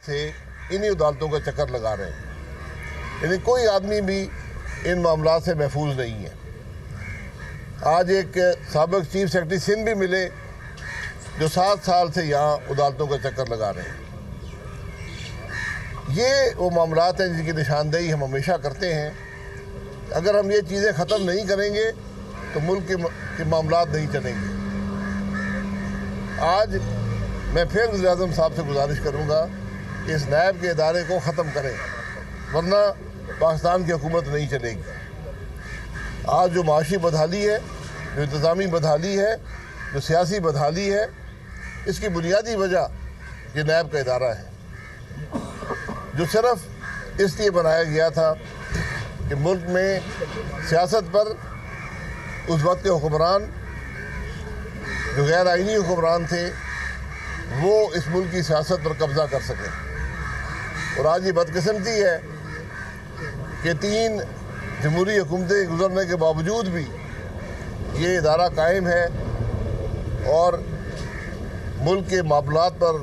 سے انہی عدالتوں کا چکر لگا رہے ہیں. یعنی کوئی آدمی بھی ان معاملات سے محفوظ نہیں ہے. آج ایک سابق چیف سیکرٹری سندھ بھی ملے جو 7 سال سے یہاں عدالتوں کا چکر لگا رہے ہیں. یہ وہ معاملات ہیں جن کی نشاندہی ہم ہمیشہ کرتے ہیں. اگر ہم یہ چیزیں ختم نہیں کریں گے تو ملک کے معاملات نہیں چلیں گے. آج میں پھر وزیر اعظم صاحب سے گزارش کروں گا کہ اس نیب کے ادارے کو ختم کریں, ورنہ پاکستان کی حکومت نہیں چلے گی. آج جو معاشی بدحالی ہے, جو انتظامی بدحالی ہے, جو سیاسی بدحالی ہے, اس کی بنیادی وجہ یہ نیب کا ادارہ ہے, جو صرف اس لیے بنایا گیا تھا کہ ملک میں سیاست پر اس وقت کے حکمران جو غیر آئینی حکمران تھے وہ اس ملک کی سیاست پر قبضہ کر سکیں. اور آج یہ بدقسمتی ہے کہ 3 جمہوری حکومتیں گزرنے کے باوجود بھی یہ ادارہ قائم ہے اور ملک کے معاملات پر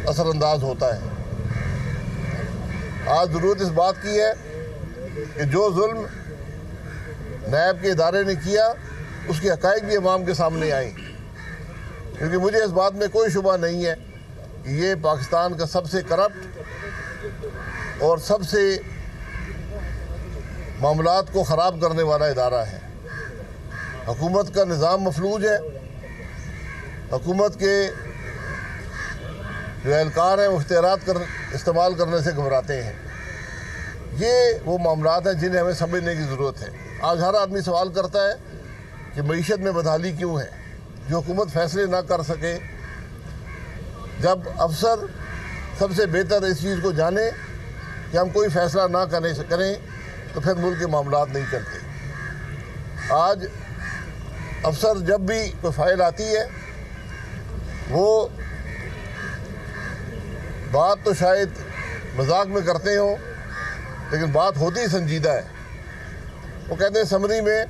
اثر انداز ہوتا ہے. آج ضرورت اس بات کی ہے کہ جو ظلم نیب کے ادارے نے کیا اس کے حقائق بھی عوام کے سامنے آئیں, کیونکہ مجھے اس بات میں کوئی شبہ نہیں ہے کہ یہ پاکستان کا سب سے کرپٹ اور سب سے معاملات کو خراب کرنے والا ادارہ ہے. حکومت کا نظام مفلوج ہے, حکومت کے جو اہلکار ہیں وہ اختیارات استعمال کرنے سے گھبراتے ہیں. یہ وہ معاملات ہیں جنہیں ہمیں سمجھنے کی ضرورت ہے. آج ہر آدمی سوال کرتا ہے کہ معیشت میں بدحالی کیوں ہے, جو حکومت فیصلے نہ کر سکے. جب افسر سب سے بہتر اس چیز کو جانے کہ ہم کوئی فیصلہ نہ کریں تو پھر ملک کے معاملات نہیں چلتے. آج افسر جب بھی کوئی فائل آتی ہے وہ بات تو شاید مذاق میں کرتے ہوں لیکن بات ہوتی سنجیدہ ہے. وہ کہتے ہیں سمری میں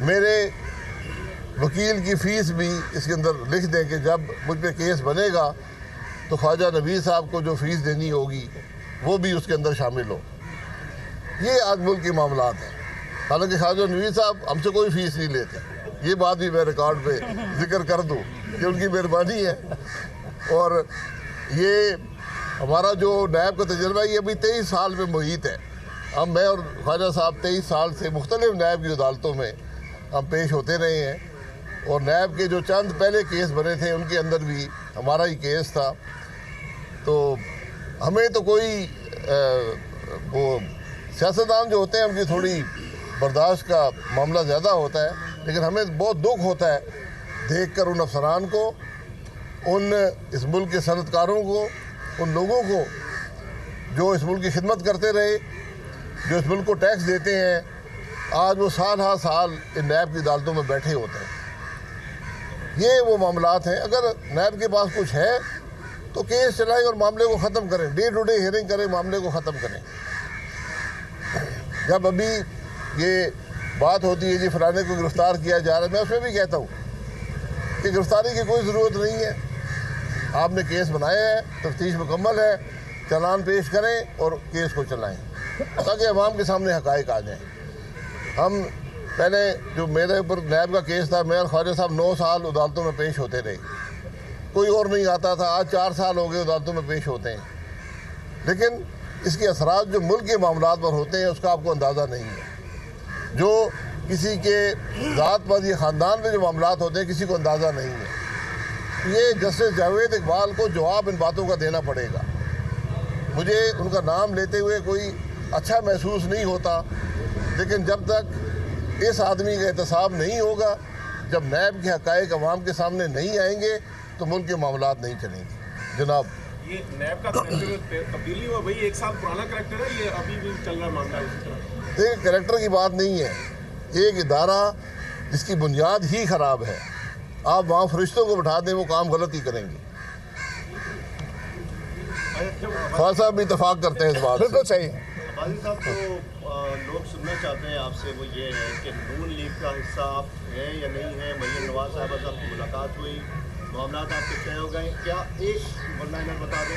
میرے وکیل کی فیس بھی اس کے اندر لکھ دیں کہ جب مجھ پہ کیس بنے گا تو خواجہ نوید صاحب کو جو فیس دینی ہوگی وہ بھی اس کے اندر شامل ہو. یہ آج ملک کے معاملات ہیں. حالانکہ خواجہ نوید صاحب ہم سے کوئی فیس نہیں لیتے, یہ بات بھی میں ریکارڈ پہ ذکر کر دوں کہ ان کی مہربانی ہے. اور یہ ہمارا جو نیب کا تجربہ ہے یہ ابھی 23 سال میں محیط ہے. میں اور خواجہ صاحب 23 سال سے مختلف نیب کی عدالتوں میں ہم پیش ہوتے رہے ہیں, اور نیب کے جو چند پہلے کیس بنے تھے ان کے اندر بھی ہمارا ہی کیس تھا. تو ہمیں تو کوئی وہ سیاستدان جو ہوتے ہیں ان کی تھوڑی برداشت کا معاملہ زیادہ ہوتا ہے, لیکن ہمیں بہت دکھ ہوتا ہے دیکھ کر ان افسران کو, ان اس ملک کے صنعت کاروں کو, ان لوگوں کو جو اس ملک کی خدمت کرتے رہے, جو اس ملک کو ٹیکس دیتے ہیں. آج وہ سال ہر سال ان نیب کی عدالتوں میں بیٹھے ہوتے ہیں. یہ وہ معاملات ہیں. اگر نیب کے پاس کچھ ہے تو کیس چلائیں اور معاملے کو ختم کریں, ڈے ٹو ڈے ہیئرنگ کریں, معاملے کو ختم کریں. جب ابھی یہ بات ہوتی ہے جی فلانے کو گرفتار کیا جا رہا ہے, میں اس میں بھی کہتا ہوں کہ گرفتاری کی کوئی ضرورت نہیں ہے. آپ نے کیس بنایا ہے, تفتیش مکمل ہے, چلان پیش کریں اور کیس کو چلائیں تاکہ عوام کے سامنے حقائق آ جائیں. ہم پہلے جو میرے اوپر نیب کا کیس تھا, میں اور خواجہ صاحب 9 سال عدالتوں میں پیش ہوتے رہے, کوئی اور نہیں آتا تھا. آج 4 سال ہو گئے عدالتوں میں پیش ہوتے ہیں, لیکن اس کے اثرات جو ملک کے معاملات پر ہوتے ہیں اس کا آپ کو اندازہ نہیں ہے. جو کسی کے ذات پر یا خاندان میں جو معاملات ہوتے ہیں کسی کو اندازہ نہیں ہے. یہ جسٹس جاوید اقبال کو جواب ان باتوں کا دینا پڑے گا. مجھے ان کا نام لیتے ہوئے کوئی اچھا محسوس نہیں ہوتا, لیکن جب تک اس آدمی کا احتساب نہیں ہوگا, جب نیب کے حقائق عوام کے سامنے نہیں آئیں گے تو ملک کے معاملات نہیں چلیں گے. جناب یہ نیب کا کریکٹر تبدیلی ہوا, وہی 1 سال پرانا کریکٹر ہے, یہ ابھی بھی چل رہا معاملہ اسی طرح؟ دیکھیں, کریکٹر کی بات نہیں ہے. ایک ادارہ جس کی بنیاد ہی خراب ہے, آپ وہاں فرشتوں کو بٹھا دیں وہ کام غلط ہی کریں گے. خواجہ صاحب بھی اتفاق کرتے ہیں اس بات سے. بالکل صحیح. قاضی صاحب جو لوگ سننا چاہتے ہیں آپ سے وہ یہ ہے کہ نون لیگ کا حصہ آپ ہیں یا نہیں ہیں. مریم نواز صاحبہ سے آپ کی ملاقات ہوئی, معاملات آپ کے طے ہو گئے, کیا ایک ون لائنر بتا دیں,